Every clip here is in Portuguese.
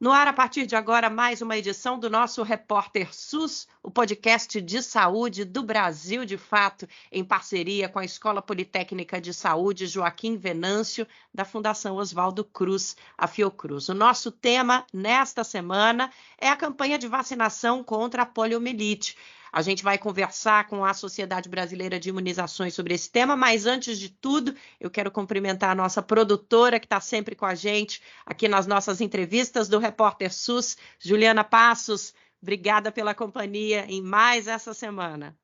No ar, a partir de agora, mais uma edição do nosso Repórter SUS, o podcast de saúde do Brasil de Fato, em parceria com a Escola Politécnica de Saúde Joaquim Venâncio, da Fundação Oswaldo Cruz, a Fiocruz. O nosso tema, nesta semana, é a campanha de vacinação contra a poliomielite. A gente vai conversar com a Sociedade Brasileira de Imunizações sobre esse tema, mas antes de tudo, eu quero cumprimentar a nossa produtora que está sempre com a gente aqui nas nossas entrevistas do Repórter SUS, Juliana Passos. Obrigada pela companhia em mais essa semana.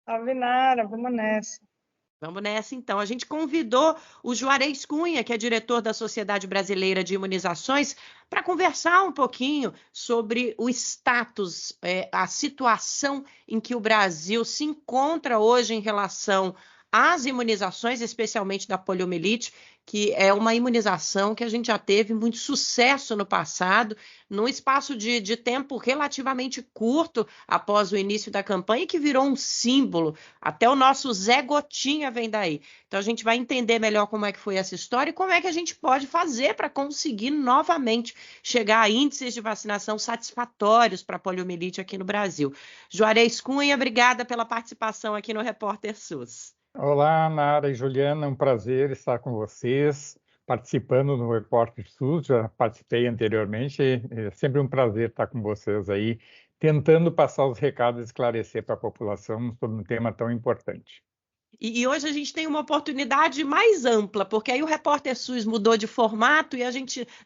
Alvinara, vamos nessa. Vamos nessa, então. A gente convidou o Juarez Cunha, que é diretor da Sociedade Brasileira de Imunizações, para conversar um pouquinho sobre o status, a situação em que o Brasil se encontra hoje em relação às imunizações, especialmente da poliomielite, que é uma imunização que a gente já teve muito sucesso no passado, num espaço de tempo relativamente curto após o início da campanha, e que virou um símbolo. Até o nosso Zé Gotinha vem daí. Então a gente vai entender melhor como é que foi essa história e como é que a gente pode fazer para conseguir novamente chegar a índices de vacinação satisfatórios para a poliomielite aqui no Brasil. Juarez Cunha, obrigada pela participação aqui no Repórter SUS. Olá, Nara e Juliana, é um prazer estar com vocês, participando no Repórter SUS, já participei anteriormente, é sempre um prazer estar com vocês aí, tentando passar os recados e esclarecer para a população sobre um tema tão importante. E hoje a gente tem uma oportunidade mais ampla, porque aí o Repórter SUS mudou de formato e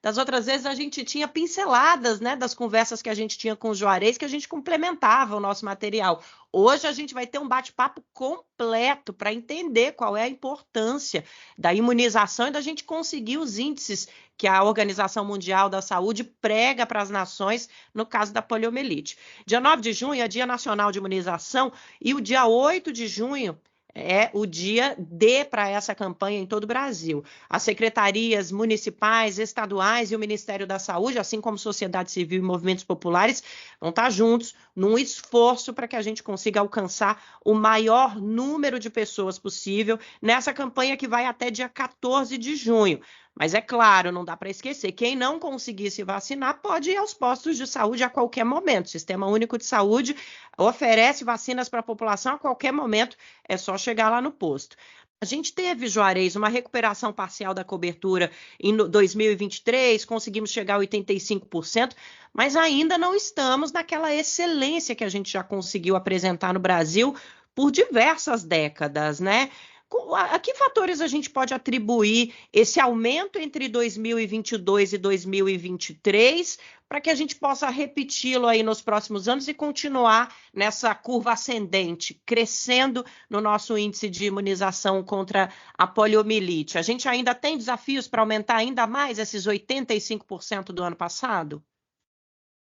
das outras vezes a gente tinha pinceladas, né, das conversas que a gente tinha com o Juarez, que a gente complementava o nosso material. Hoje a gente vai ter um bate-papo completo para entender qual é a importância da imunização e da gente conseguir os índices que a Organização Mundial da Saúde prega para as nações no caso da poliomielite. Dia 9 de junho é Dia Nacional de Imunização e o dia 8 de junho é o dia D para essa campanha em todo o Brasil. As secretarias municipais, estaduais e o Ministério da Saúde, assim como sociedade civil e movimentos populares, vão estar juntos num esforço para que a gente consiga alcançar o maior número de pessoas possível nessa campanha que vai até dia 14 de junho. Mas é claro, não dá para esquecer, quem não conseguir se vacinar pode ir aos postos de saúde a qualquer momento. O Sistema Único de Saúde oferece vacinas para a população a qualquer momento, é só chegar lá no posto. A gente teve, Juarez, uma recuperação parcial da cobertura em 2023, conseguimos chegar a 85%, mas ainda não estamos naquela excelência que a gente já conseguiu apresentar no Brasil por diversas décadas, né? A que fatores a gente pode atribuir esse aumento entre 2022 e 2023 para que a gente possa repeti-lo aí nos próximos anos e continuar nessa curva ascendente, crescendo no nosso índice de imunização contra a poliomielite? A gente ainda tem desafios para aumentar ainda mais esses 85% do ano passado?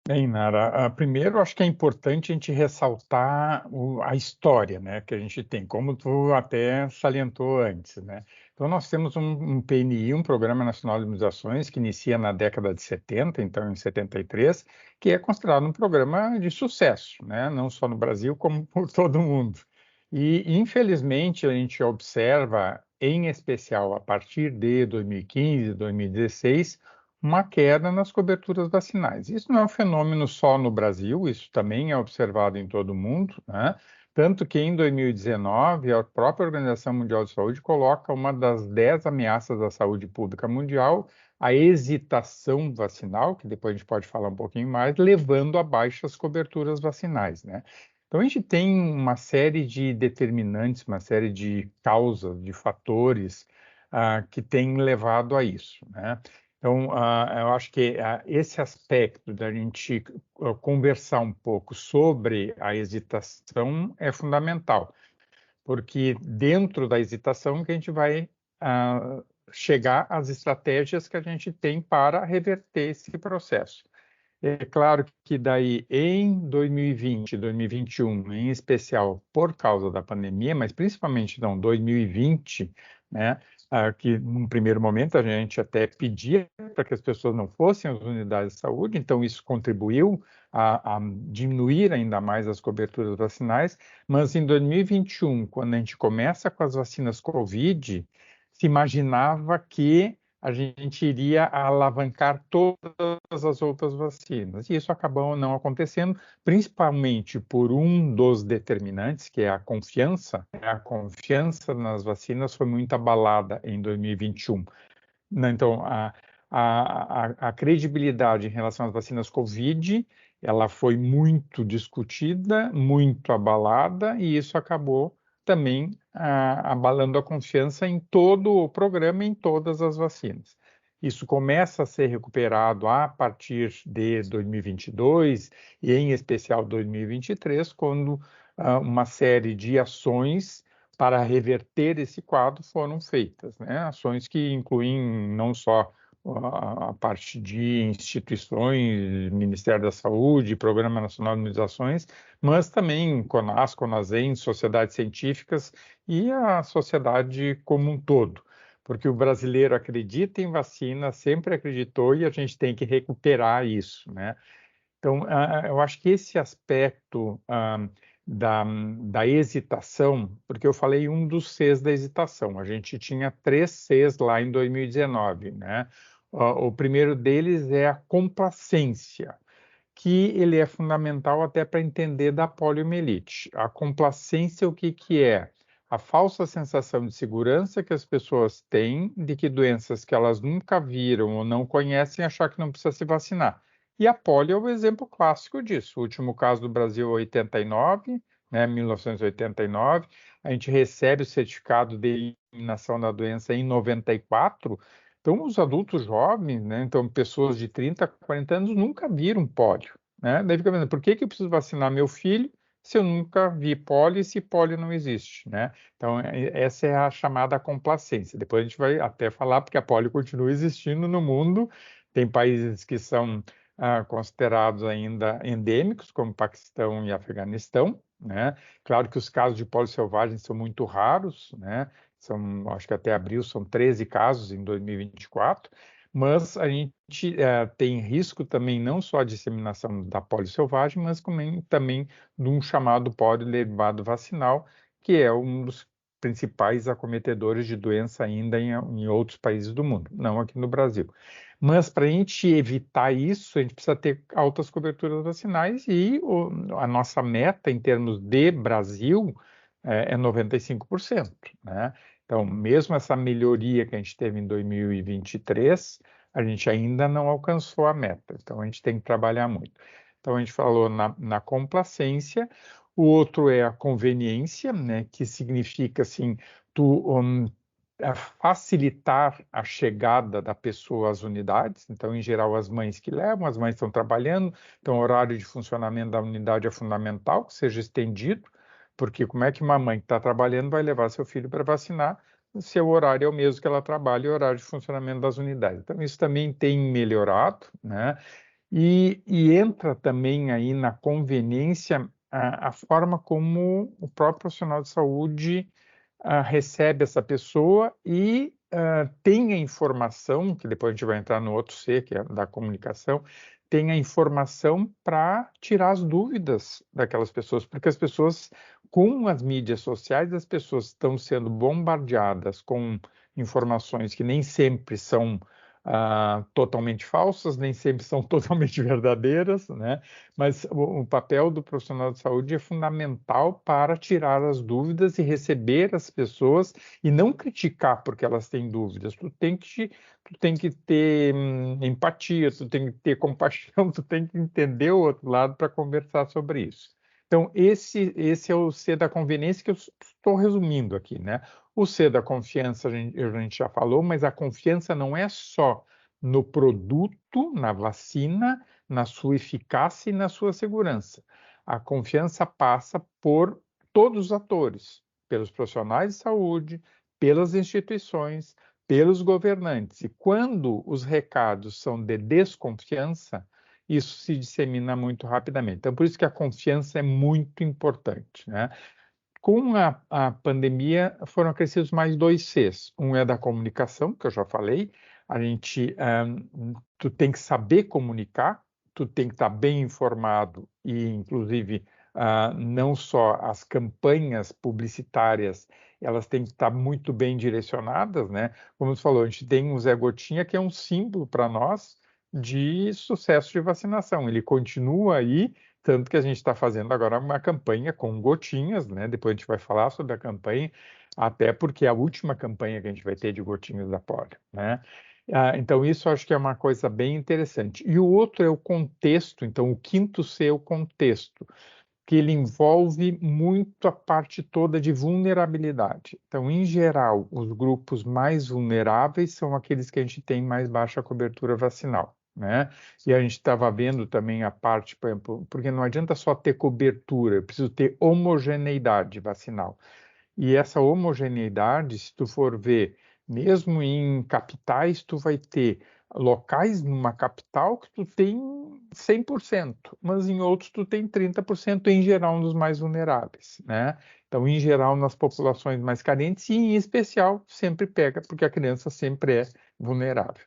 Bem, Nara, primeiro acho que é importante a gente ressaltar a história, né, que a gente tem, como tu até salientou antes, né? Então nós temos um PNI, um Programa Nacional de Imunizações, que inicia na década de 70, então em 73, que é considerado um programa de sucesso, né, não só no Brasil, como por todo o mundo. E infelizmente a gente observa, em especial a partir de 2015, 2016, uma queda nas coberturas vacinais. Isso não é um fenômeno só no Brasil, isso também é observado em todo o mundo, né? Tanto que em 2019, a própria Organização Mundial de Saúde coloca uma das 10 ameaças à saúde pública mundial, a hesitação vacinal, que depois a gente pode falar um pouquinho mais, levando a baixas coberturas vacinais, né? Então a gente tem uma série de determinantes, uma série de causas, de fatores que têm levado a isso, né? Então, eu acho que esse aspecto da gente conversar um pouco sobre a hesitação é fundamental, porque dentro da hesitação que a gente vai chegar às estratégias que a gente tem para reverter esse processo. É claro que daí em 2020, 2021, em especial por causa da pandemia, mas principalmente não, 2020, né, que num primeiro momento a gente até pedia para que as pessoas não fossem às unidades de saúde, então isso contribuiu a diminuir ainda mais as coberturas vacinais, mas em 2021, quando a gente começa com as vacinas Covid, se imaginava que a gente iria alavancar todas as outras vacinas. E isso acabou não acontecendo, principalmente por um dos determinantes, que é a confiança. A confiança nas vacinas foi muito abalada em 2021. Então, a credibilidade em relação às vacinas Covid, ela foi muito discutida, muito abalada, e isso acabou também abalando a confiança em todo o programa, em todas as vacinas. Isso começa a ser recuperado a partir de 2022 e, em especial, 2023, quando uma série de ações para reverter esse quadro foram feitas, né? Ações que incluem não só a parte de instituições, Ministério da Saúde, Programa Nacional de Imunizações, mas também CONAS, CONASEM, sociedades científicas e a sociedade como um todo. Porque o brasileiro acredita em vacina, sempre acreditou e a gente tem que recuperar isso, né? Então, eu acho que esse aspecto da, da hesitação, porque eu falei um dos Cs da hesitação, a gente tinha 3 Cs lá em 2019, né? O primeiro deles é a complacência, que ele é fundamental até para entender da poliomielite. A complacência, o que que é? A falsa sensação de segurança que as pessoas têm de que doenças que elas nunca viram ou não conhecem, achar que não precisa se vacinar. E a polio é o exemplo clássico disso. O último caso do Brasil é 89, né, 1989. A gente recebe o certificado de eliminação da doença em 94. Então, os adultos jovens, né, então pessoas de 30, 40 anos, nunca viram pólio, né? Daí fica pensando, por que que eu preciso vacinar meu filho se eu nunca vi pólio e se pólio não existe, né? Então, essa é a chamada complacência. Depois a gente vai até falar, porque a pólio continua existindo no mundo. Tem países que são considerados ainda endêmicos, como Paquistão e Afeganistão, né? Claro que os casos de pólio selvagem são muito raros, né? Acho que até abril são 13 casos em 2024, mas a gente tem risco também não só de disseminação da polio selvagem, mas também de um chamado polio derivado vacinal, que é um dos principais acometedores de doença ainda em outros países do mundo, não aqui no Brasil. Mas para a gente evitar isso, a gente precisa ter altas coberturas vacinais e a nossa meta em termos de Brasil é 95%, né? Então, mesmo essa melhoria que a gente teve em 2023, a gente ainda não alcançou a meta. Então, a gente tem que trabalhar muito. Então, a gente falou na complacência. O outro é a conveniência, né, que significa, assim, facilitar a chegada da pessoa às unidades. Então, em geral, as mães que levam, as mães estão trabalhando, então o horário de funcionamento da unidade é fundamental, que seja estendido, porque como é que uma mãe que está trabalhando vai levar seu filho para vacinar se o horário é o mesmo que ela trabalha e o horário de funcionamento das unidades? Então, isso também tem melhorado, né? E entra também aí na conveniência a forma como o próprio profissional de saúde recebe essa pessoa e tem a informação, que depois a gente vai entrar no outro C, que é da comunicação, tem a informação para tirar as dúvidas daquelas pessoas, porque as pessoas, com as mídias sociais, as pessoas estão sendo bombardeadas com informações que nem sempre são totalmente falsas, nem sempre são totalmente verdadeiras, né? Mas o papel do profissional de saúde é fundamental para tirar as dúvidas e receber as pessoas e não criticar porque elas têm dúvidas. Tu tem que ter empatia, tu tem que ter compaixão, tu tem que entender o outro lado para conversar sobre isso. Então, esse é o C da conveniência que eu estou resumindo aqui, né? O C da confiança a gente já falou, mas a confiança não é só no produto, na vacina, na sua eficácia e na sua segurança. A confiança passa por todos os atores, pelos profissionais de saúde, pelas instituições, pelos governantes. E quando os recados são de desconfiança, isso se dissemina muito rapidamente. Então, por isso que a confiança é muito importante, né? Com a pandemia, foram acrescidos mais 2 Cs. Um é da comunicação, que eu já falei. Tu tem que saber comunicar, tu tem que estar bem informado e, inclusive, não só as campanhas publicitárias, elas têm que estar muito bem direcionadas, né? Como você falou, a gente tem um Zé Gotinha que é um símbolo para nós de sucesso de vacinação. Ele continua aí, tanto que a gente está fazendo agora uma campanha com gotinhas, né? Depois a gente vai falar sobre a campanha, até porque é a última campanha que a gente vai ter de gotinhas da polio, né? Então, isso eu acho que é uma coisa bem interessante. E o outro é o contexto, então, o quinto C é o contexto, que ele envolve muito a parte toda de vulnerabilidade. Então, em geral, os grupos mais vulneráveis são aqueles que a gente tem mais baixa cobertura vacinal, né? E a gente estava vendo também a parte, por exemplo, porque não adianta só ter cobertura, eu preciso ter homogeneidade vacinal. E essa homogeneidade, se tu for ver, mesmo em capitais, tu vai ter locais numa capital que tu tem 100%, mas em outros tu tem 30%, em geral nos mais vulneráveis, né? Então, em geral, nas populações mais carentes, e em especial, sempre pega, porque a criança sempre é vulnerável.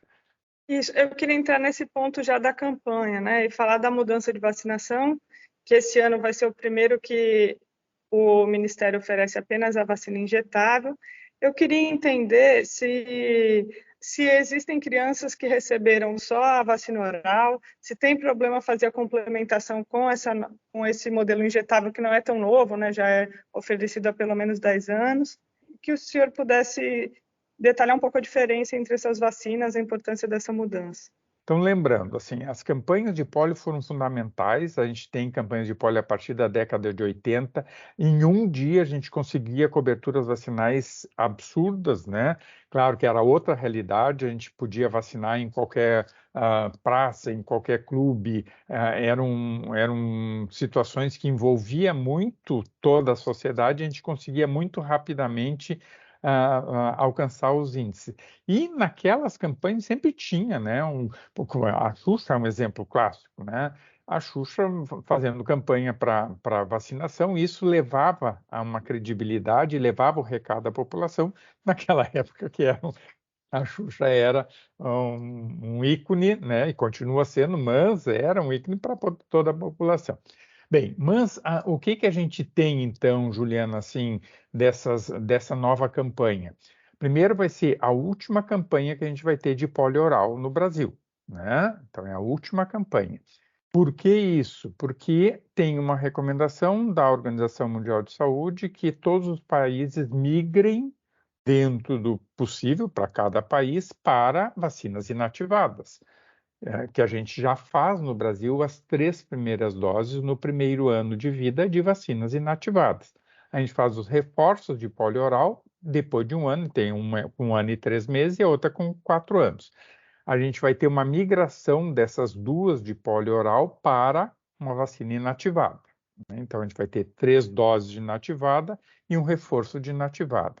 Isso, eu queria entrar nesse ponto já da campanha, né, e falar da mudança de vacinação, que esse ano vai ser o primeiro que o Ministério oferece apenas a vacina injetável. Eu queria entender se existem crianças que receberam só a vacina oral, se tem problema fazer a complementação com esse modelo injetável que não é tão novo, né, já é oferecido há pelo menos 10 anos, que o senhor pudesse detalhar um pouco a diferença entre essas vacinas, a importância dessa mudança. Então, lembrando, assim, as campanhas de polio foram fundamentais. A gente tem campanhas de polio a partir da década de 80. Em um dia, a gente conseguia coberturas vacinais absurdas, né? Claro que era outra realidade, a gente podia vacinar em qualquer praça, em qualquer clube. Eram situações que envolvia muito toda a sociedade, a gente conseguia muito rapidamente alcançar os índices. E naquelas campanhas sempre tinha, né, a Xuxa é um exemplo clássico, né? A Xuxa fazendo campanha para vacinação, isso levava a uma credibilidade, levava o recado à população naquela época a Xuxa era um ícone, né? E continua sendo, mas era um ícone para toda a população. Bem, mas o que a gente tem então, Juliana, assim, dessa nova campanha? Primeiro vai ser a última campanha que a gente vai ter de polio oral no Brasil, né? Então é a última campanha. Por que isso? Porque tem uma recomendação da Organização Mundial de Saúde que todos os países migrem dentro do possível para cada país para vacinas inativadas, que a gente já faz no Brasil as 3 primeiras doses no primeiro ano de vida de vacinas inativadas. A gente faz os reforços de polio oral depois de um ano, tem uma com 1 ano e 3 meses e a outra com 4 anos. A gente vai ter uma migração dessas duas de polio oral para uma vacina inativada, né? Então, a gente vai ter 3 doses de inativada e um reforço de inativada.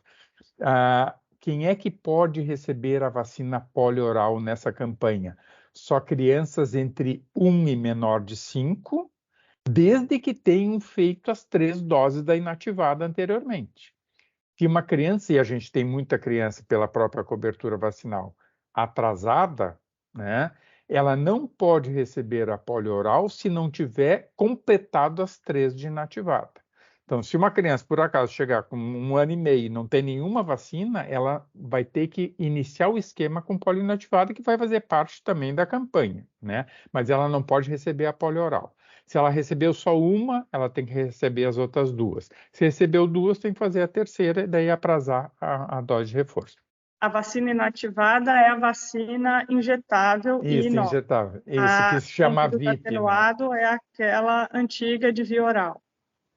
Quem é que pode receber a vacina polio oral nessa campanha? Só crianças entre 1 e menor de 5, desde que tenham feito as 3 doses da inativada anteriormente. Se uma criança, e a gente tem muita criança pela própria cobertura vacinal atrasada, né, ela não pode receber a polio oral se não tiver completado as 3 de inativada. Então, se uma criança, por acaso, chegar com 1 ano e meio e não tem nenhuma vacina, ela vai ter que iniciar o esquema com polio inativada, que vai fazer parte também da campanha, né? Mas ela não pode receber a polio oral. Se ela recebeu só uma, ela tem que receber as outras 2. Se recebeu 2, tem que fazer a terceira e daí aprazar a dose de reforço. A vacina inativada é a vacina injetável e Isso, nova. injetável. Isso, que A se chama antídoto VIP, né? atenuado é aquela antiga de via oral.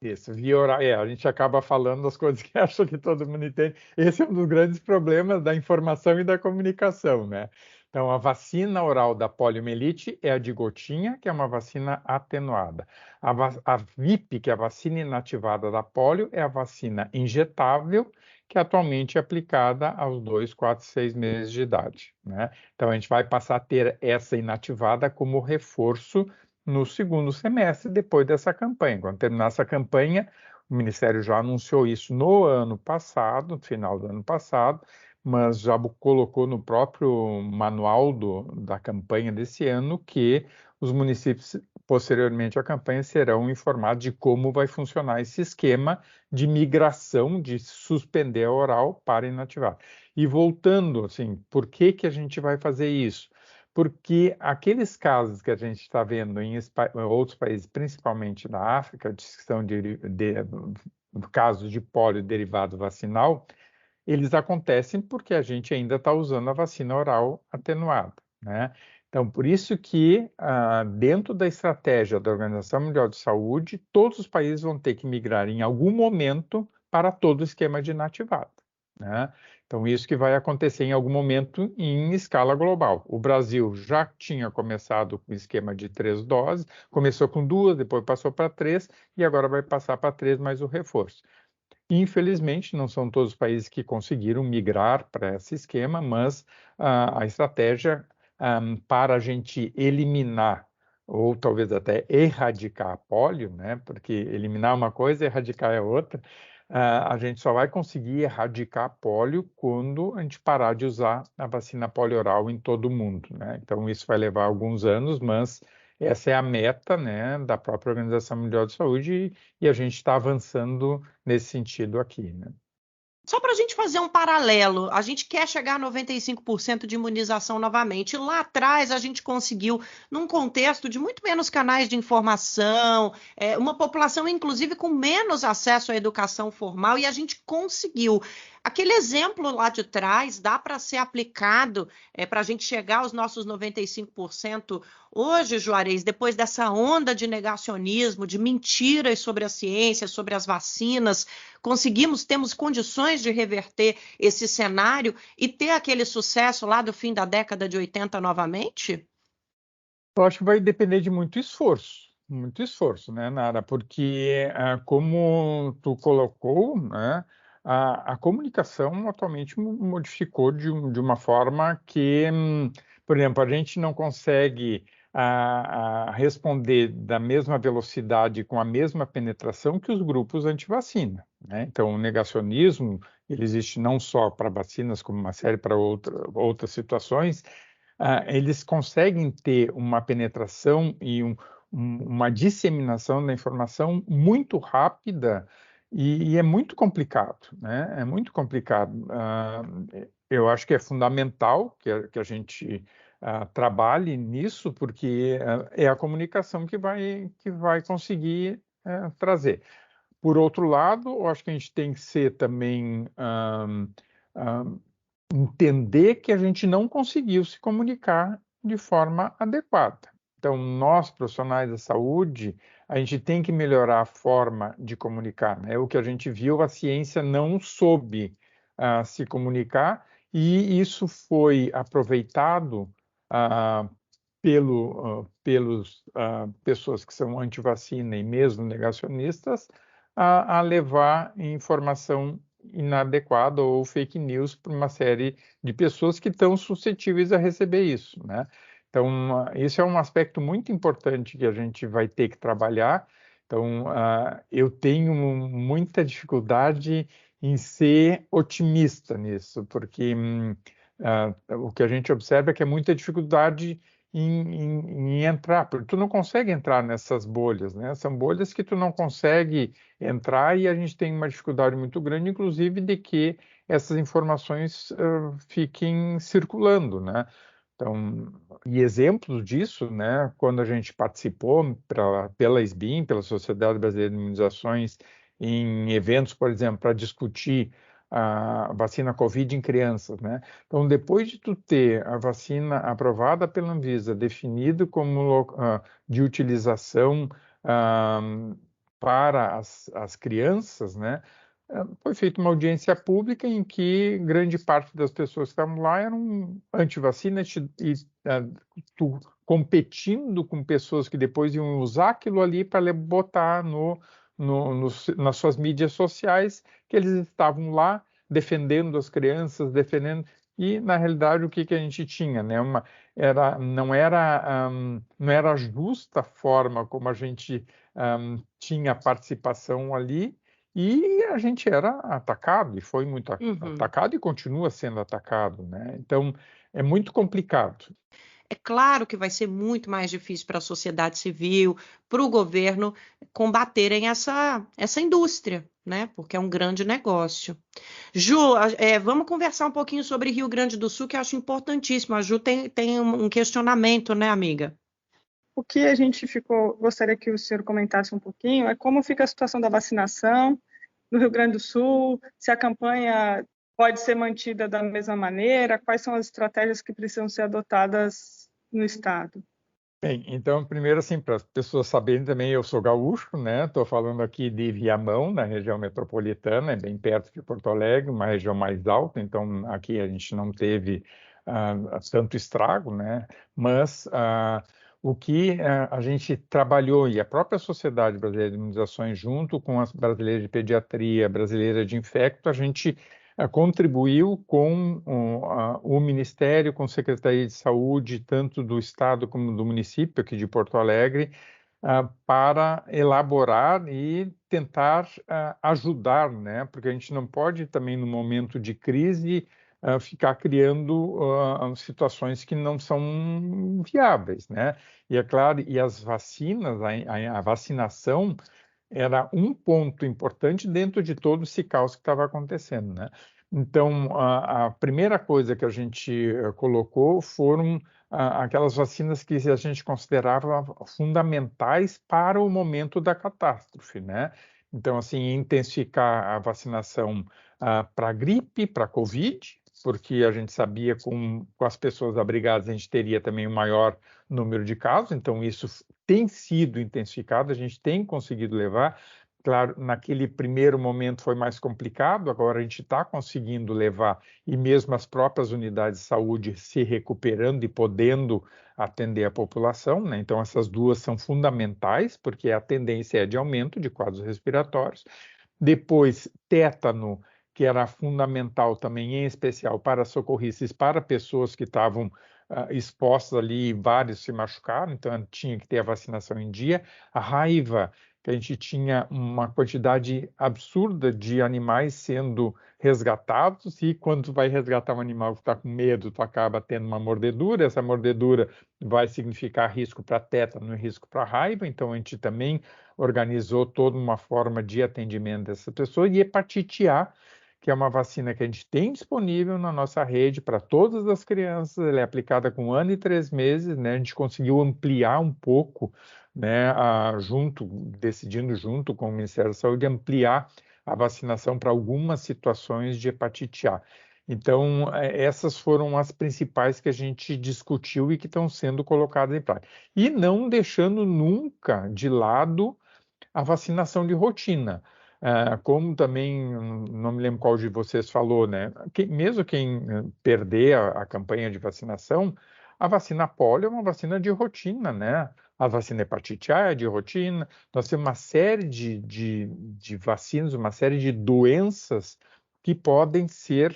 Isso, via oral. A gente acaba falando das coisas que acha que todo mundo entende. Esse é um dos grandes problemas da informação e da comunicação, né? Então, a vacina oral da poliomielite é a de gotinha, que é uma vacina atenuada. A VIP, que é a vacina inativada da polio, é a vacina injetável, que atualmente é aplicada aos 2, 4, 6 meses de idade, né? Então, a gente vai passar a ter essa inativada como reforço no segundo semestre, depois dessa campanha. Quando terminar essa campanha, o Ministério já anunciou isso no ano passado, no final do ano passado, mas já colocou no próprio manual da campanha desse ano que os municípios posteriormente à campanha, serão informados de como vai funcionar esse esquema de migração, de suspender a oral para inativar. E voltando, assim, por que que a gente vai fazer isso? Porque aqueles casos que a gente está vendo em outros países, principalmente na África, que são casos de pólio derivado vacinal, eles acontecem porque a gente ainda está usando a vacina oral atenuada, né? Então, por isso que, dentro da estratégia da Organização Mundial de Saúde, todos os países vão ter que migrar em algum momento para todo o esquema de inativado, né? Então, isso que vai acontecer em algum momento em escala global. O Brasil já tinha começado com o esquema de 3 doses, começou com 2, depois passou para 3 e agora vai passar para 3 mais o reforço. Infelizmente, não são todos os países que conseguiram migrar para esse esquema, mas a estratégia para a gente eliminar, ou talvez até erradicar a pólio, né? Porque eliminar uma coisa e erradicar é outra, a gente só vai conseguir erradicar a pólio quando a gente parar de usar a vacina polio oral em todo o mundo, né? Então, isso vai levar alguns anos, mas essa é a meta, né, da própria Organização Mundial de Saúde e a gente está avançando nesse sentido aqui, né? Só para a gente fazer um paralelo, a gente quer chegar a 95% de imunização novamente. Lá atrás, a gente conseguiu, num contexto de muito menos canais de informação, uma população, inclusive, com menos acesso à educação formal, e a gente conseguiu. Aquele exemplo lá de trás dá para ser aplicado para a gente chegar aos nossos 95% hoje, Juarez, depois dessa onda de negacionismo, de mentiras sobre a ciência, sobre as vacinas, temos condições de reverter esse cenário e ter aquele sucesso lá do fim da década de 80 novamente? Eu acho que vai depender de muito esforço, né, Nara? Porque, como tu colocou, né, a comunicação atualmente modificou de uma forma que, por exemplo, a gente não consegue responder da mesma velocidade, com a mesma penetração que os grupos anti-vacina, né? Então, o negacionismo, ele existe não só para vacinas, como uma série para outras situações. Eles conseguem ter uma penetração e uma disseminação da informação muito rápida e é muito complicado, né? É muito complicado. Eu acho que é fundamental que a gente trabalhe nisso, porque é a comunicação que vai conseguir trazer. Por outro lado, eu acho que a gente tem que ser também entender que a gente não conseguiu se comunicar de forma adequada. Então, nós, profissionais da saúde, a gente tem que melhorar a forma de comunicar, né? O que a gente viu, a ciência não soube se comunicar e isso foi aproveitado pelos pessoas que são anti-vacina e mesmo negacionistas a levar informação inadequada ou fake news para uma série de pessoas que estão suscetíveis a receber isso, né? Então, esse é um aspecto muito importante que a gente vai ter que trabalhar. Então, eu tenho muita dificuldade em ser otimista nisso, porque o que a gente observa é que é muita dificuldade em entrar, porque tu não consegue entrar nessas bolhas, né? São bolhas que tu não consegue entrar e a gente tem uma dificuldade muito grande, inclusive, de que essas informações fiquem circulando, né? Então, e exemplos disso, né? Quando a gente participou pela SBIM, pela Sociedade Brasileira de Imunizações, em eventos, por exemplo, para discutir a vacina COVID em crianças, né? Então, depois de tu ter a vacina aprovada pela Anvisa, definido como de utilização para as crianças, né? Foi feita uma audiência pública em que grande parte das pessoas que estavam lá eram anti-vacina e tu competindo com pessoas que depois iam usar aquilo ali para botar nas suas mídias sociais que eles estavam lá defendendo as crianças, e na realidade o que a gente tinha, né? Não era justa a forma como a gente tinha participação ali e a gente era atacado e foi muito atacado e continua sendo atacado, né? Então é muito complicado. É claro que vai ser muito mais difícil para a sociedade civil, para o governo combaterem essa indústria, né? Porque é um grande negócio. Ju, vamos conversar um pouquinho sobre Rio Grande do Sul, que eu acho importantíssimo. A Ju tem um questionamento, né, amiga? O que a gente gostaria que o senhor comentasse um pouquinho é como fica a situação da vacinação no Rio Grande do Sul, se a campanha pode ser mantida da mesma maneira, quais são as estratégias que precisam ser adotadas no estado. Bem, então, primeiro, assim, para as pessoas saberem também, eu sou gaúcho, né? Estou falando aqui de Viamão, na região metropolitana, é bem perto de Porto Alegre, uma região mais alta, então aqui a gente não teve tanto estrago, né? Mas o que a gente trabalhou, e a própria Sociedade Brasileira de Imunizações, junto com as brasileiras de pediatria, brasileira de infecto, a gente contribuiu com o Ministério, com a Secretaria de Saúde, tanto do Estado como do município aqui de Porto Alegre, para elaborar e tentar ajudar, né? Porque a gente não pode também, no momento de crise, ficar criando situações que não são viáveis, né? E é claro, e as vacinas, a vacinação era um ponto importante dentro de todo esse caos que estava acontecendo, né? Então, a primeira coisa que a gente colocou foram aquelas vacinas que a gente considerava fundamentais para o momento da catástrofe, né? Então, assim, intensificar a vacinação para gripe, para Covid, porque a gente sabia com as pessoas abrigadas a gente teria também um maior número de casos, então isso tem sido intensificado, a gente tem conseguido levar. Claro, naquele primeiro momento foi mais complicado, agora a gente está conseguindo levar, e mesmo as próprias unidades de saúde se recuperando e podendo atender a população, né? Então, essas duas são fundamentais, porque a tendência é de aumento de quadros respiratórios. Depois, tétano, que era fundamental também, em especial para socorristas, para pessoas que estavam expostas ali, vários se machucaram, então tinha que ter a vacinação em dia. A raiva, que a gente tinha uma quantidade absurda de animais sendo resgatados, e quando tu vai resgatar um animal que está com medo, tu acaba tendo uma mordedura, essa mordedura vai significar risco para tétano e risco para raiva, então a gente também organizou toda uma forma de atendimento dessa pessoa, e hepatite A, que é uma vacina que a gente tem disponível na nossa rede para todas as crianças, ela é aplicada com 1 ano e 3 meses, né? A gente conseguiu ampliar um pouco, né, decidindo junto com o Ministério da Saúde, ampliar a vacinação para algumas situações de hepatite A. Então, essas foram as principais que a gente discutiu e que estão sendo colocadas em prática. E não deixando nunca de lado a vacinação de rotina. Como também, não me lembro qual de vocês falou, né? Mesmo quem perder a campanha de vacinação, a vacina polio é uma vacina de rotina, né? A vacina hepatite A é de rotina. Nós temos uma série de vacinas, uma série de doenças que podem ser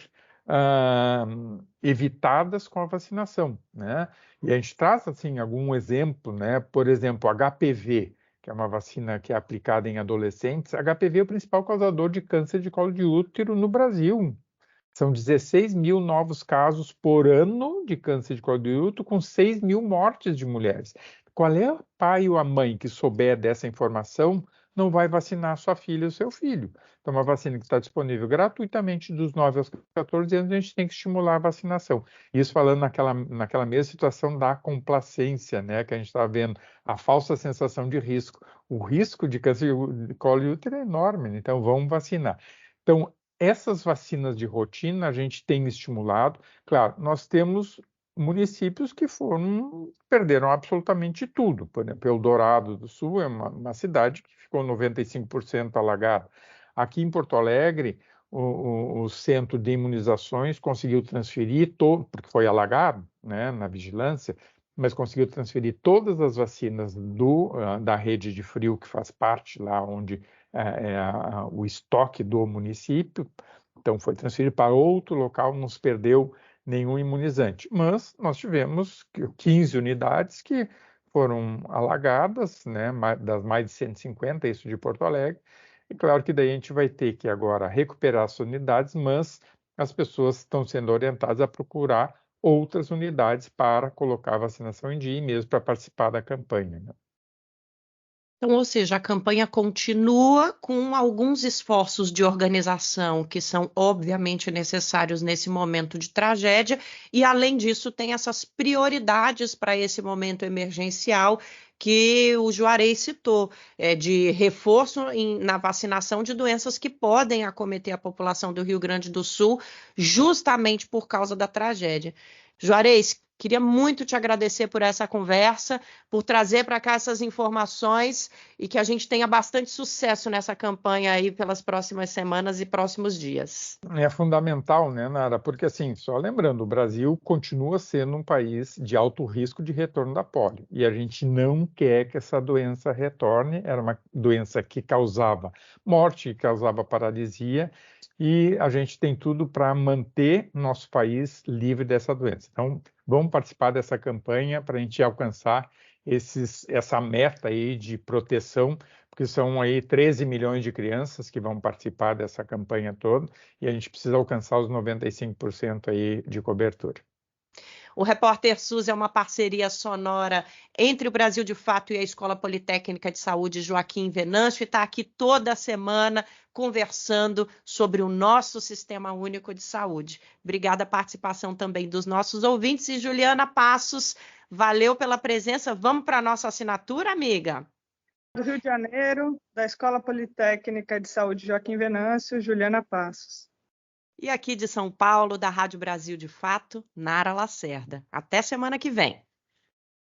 evitadas com a vacinação, né? E a gente traz, assim, algum exemplo, né? Por exemplo, HPV, que é uma vacina que é aplicada em adolescentes. HPV é o principal causador de câncer de colo de útero no Brasil. São 16 mil novos casos por ano de câncer de colo de útero, com 6 mil mortes de mulheres. Qual é o pai ou a mãe que souber dessa informação não vai vacinar sua filha ou seu filho? Então, uma vacina que está disponível gratuitamente dos 9 aos 14 anos, a gente tem que estimular a vacinação. Isso falando naquela mesma situação da complacência, né, que a gente está vendo, a falsa sensação de risco. O risco de câncer de colo de útero é enorme, né? Então vamos vacinar. Então, essas vacinas de rotina a gente tem estimulado. Claro, nós temos municípios que perderam absolutamente tudo. Por exemplo, Eldorado do Sul é uma cidade que ficou 95% alagada. Aqui em Porto Alegre, o centro de imunizações conseguiu transferir, porque foi alagado, né, na vigilância, mas conseguiu transferir todas as vacinas da rede de frio, que faz parte lá onde o estoque do município. Então, foi transferido para outro local, não se perdeu nenhum imunizante. Mas nós tivemos 15 unidades que foram alagadas, né, das mais de 150, isso de Porto Alegre. E claro que daí a gente vai ter que agora recuperar as unidades, mas as pessoas estão sendo orientadas a procurar outras unidades para colocar a vacinação em dia e mesmo para participar da campanha, né? Então, ou seja, a campanha continua com alguns esforços de organização que são obviamente necessários nesse momento de tragédia, e além disso, tem essas prioridades para esse momento emergencial que o Juarez citou, de reforço na vacinação de doenças que podem acometer a população do Rio Grande do Sul, justamente por causa da tragédia. Juarez, queria muito te agradecer por essa conversa, por trazer para cá essas informações e que a gente tenha bastante sucesso nessa campanha aí pelas próximas semanas e próximos dias. É fundamental, né, Nara? Porque, assim, só lembrando, o Brasil continua sendo um país de alto risco de retorno da polio. E a gente não quer que essa doença retorne. Era uma doença que causava morte, que causava paralisia, e a gente tem tudo para manter nosso país livre dessa doença. Então, vamos participar dessa campanha para a gente alcançar essa meta aí de proteção, porque são aí 13 milhões de crianças que vão participar dessa campanha toda, e a gente precisa alcançar os 95% aí de cobertura. O Repórter SUS é uma parceria sonora entre o Brasil de Fato e a Escola Politécnica de Saúde Joaquim Venâncio, e está aqui toda semana conversando sobre o nosso Sistema Único de Saúde. Obrigada a participação também dos nossos ouvintes. E Juliana Passos, valeu pela presença. Vamos para a nossa assinatura, amiga? Do Rio de Janeiro, da Escola Politécnica de Saúde Joaquim Venâncio, Juliana Passos. E aqui de São Paulo, da Rádio Brasil de Fato, Nara Lacerda. Até semana que vem.